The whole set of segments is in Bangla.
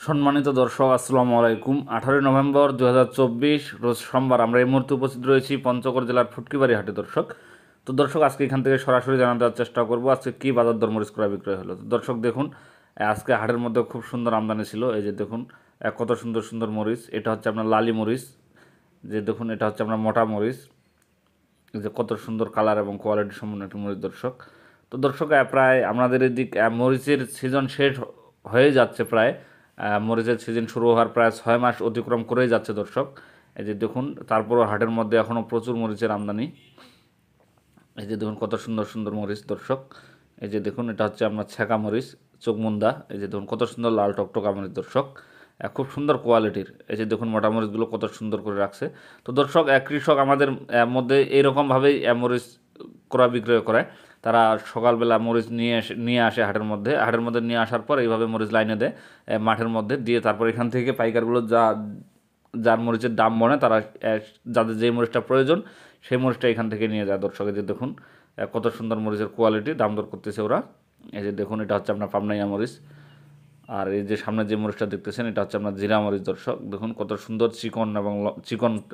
সম্মানিত দর্শক আসসালামু আলাইকুম। 18 নভেম্বর 2024 রোজ সোমবার আমরা এই মুহূর্তে উপস্থিত রয়েছি পঞ্চগড় জেলার ফুটকিবাড়ি হাটে। দর্শক দর্শক আজকে এখান থেকে সরাসরি জানাতে দেওয়ার চেষ্টা করব আজকে কী বাজার দর মরিচ ক্রয় বিক্রয় হলো। তো দর্শক দেখুন, আজকে হাটের মধ্যে খুব সুন্দর আমদানি ছিল। এই যে দেখুন কত সুন্দর সুন্দর মরিচ। এটা হচ্ছে আপনার লালি মরিচ, যে দেখুন এটা হচ্ছে আপনার মোটা মরিচ, যে কত সুন্দর কালার এবং কোয়ালিটি সম্পন্ন একটি মরিচ। দর্শক প্রায় আমাদের এদিক মরিচের সিজন শেষ হয়ে যাচ্ছে। প্রায় মরিচের সিজন শুরু হওয়ার প্রায় 6 মাস অতিক্রম করেই যাচ্ছে দর্শক। এই যে দেখুন, তারপরও হাটের মধ্যে এখনও প্রচুর মরিচের আমদানি। এই যে দেখুন কত সুন্দর সুন্দর মরিচ দর্শক। এই যে দেখুন এটা হচ্ছে আপনার ছেঁকা মরিচ চোখমুন্দা। এই যে দেখুন কত সুন্দর লাল টকটকা মরিচ দর্শক, খুব সুন্দর কোয়ালিটির। এই যে দেখুন মোটা মরিচগুলো কত সুন্দর করে রাখছে। তো দর্শক কৃষক আমাদের মধ্যে এইরকমভাবেই মরিচ ক্রয় বিক্রয় করে। তারা সকালবেলা মরিচ নিয়ে আসে হাটের মধ্যে নিয়ে আসার পর এইভাবে মরিচ লাইনে দেয় মাঠের মধ্যে দিয়ে, তারপর এখান থেকে পাইকারগুলো যার মরিচের দাম মনে তারা যাদের যে মরিচটা প্রয়োজন সেই মরিচটা এখান থেকে নিয়ে যায় দর্শক। যে দেখুন কত সুন্দর মরিচের কোয়ালিটি, দাম দর করতেছে ওরা। এই যে দেখুন এটা হচ্ছে আপনার পাবনাইয়া মরিচ, আর এই যে সামনে যে মরিচটা দেখতেছেন এটা হচ্ছে আপনার জিরা মরিচ দর্শক। দেখুন কত সুন্দর চিকন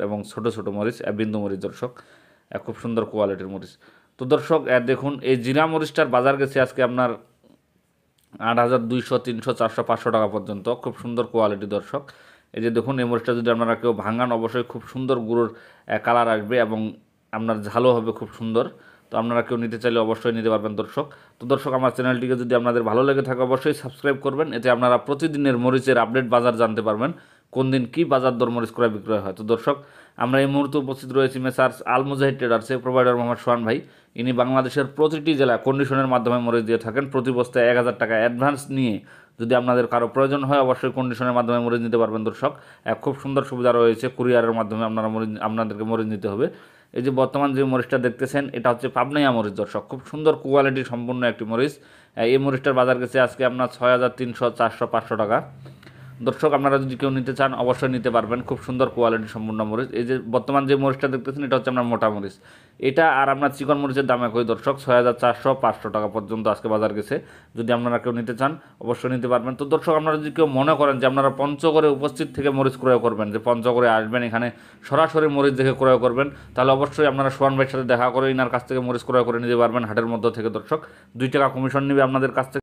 এবং ছোট ছোট মরিচ বিন্দু মরিচ দর্শক, খুব সুন্দর কোয়ালিটির মরিচ। তো দর্শক দেখুন এই জিরা মরিচটার বাজার গেছে আজকে আপনার 8,200, 300, 400, 500 টাকা পর্যন্ত। খুব সুন্দর কোয়ালিটি দর্শক। এই যে দেখুন এই মরিচটা যদি আপনারা কেউ ভাঙান অবশ্যই খুব সুন্দর গুঁড়োর কালার আসবে এবং আপনার ঝালও হবে খুব সুন্দর। তো আপনারা কেউ নিতে চাইলে অবশ্যই নিতে পারবেন দর্শক। তো দর্শক আমার চ্যানেলটিকে যদি আপনাদের ভালো লেগে থাকে অবশ্যই সাবস্ক্রাইব করবেন, এতে আপনারা প্রতিদিনের মরিচের আপডেট বাজার জানতে পারবেন, কোন দিন কী বাজার দর মরিচ ক্রয় বিক্রয় হয়। তো দর্শক আমরা এই মুহূর্তে উপস্থিত রয়েছি মেসার্স আল মুজাহিদ ট্রেডার্সে, প্রোভাইডার মোহাম্মদ সোহান ভাই। ইনি বাংলাদেশের প্রতিটি জেলায় কন্ডিশনের মাধ্যমে মরিচ দিয়ে থাকেন। প্রতি বস্তায় 1,000 টাকা অ্যাডভান্স নিয়ে যদি আপনাদের কারো প্রয়োজন হয় অবশ্যই কন্ডিশনের মাধ্যমে মরিচ নিতে পারবেন দর্শক। খুব সুন্দর সুবিধা রয়েছে, কুরিয়ারের মাধ্যমে আপনাদেরকে মরিচ নিতে হবে। এই যে বর্তমান যে মরিচটা দেখতেছেন এটা হচ্ছে পাবনাইয়া মরিচ দর্শক, খুব সুন্দর কোয়ালিটি সম্পূর্ণ একটি মরিচ। এই মরিচটার বাজার গেছে আজকে আপনার 6,300, 400, 500 টাকা। দর্শক আপনারা যদি কেউ নিতে চান অবশ্যই নিতে পারবেন, খুব সুন্দর কোয়ালিটি সম্পূর্ণ মরিচ। এই যে বর্তমান যে মরিচটা দেখতেছেন এটা হচ্ছে আপনার মোটা মরিচ। এটা আর আপনার চিকন মরিচের দাম একই দর্শক, 6,400, 500 টাকা পর্যন্ত আজকে বাজার গেছে। যদি আপনারা কেউ নিতে চান অবশ্যই নিতে পারবেন। তো দর্শক আপনারা যদি কেউ মনে করেন যে আপনারা পঞ্চগড়ে উপস্থিত থেকে মরিচ ক্রয় করবেন, যে পঞ্চগড়ে আসবেন এখানে সরাসরি মরিচ দেখে ক্রয় করবেন, তাহলে অবশ্যই আপনারা সোহান ভাইয়ের সাথে দেখা করে ইনার কাছ থেকে মরিচ ক্রয় করে নিতে পারবেন হাটের মধ্য থেকে দর্শক। 2 টাকা কমিশন নেবে আপনাদের কাছ থেকে।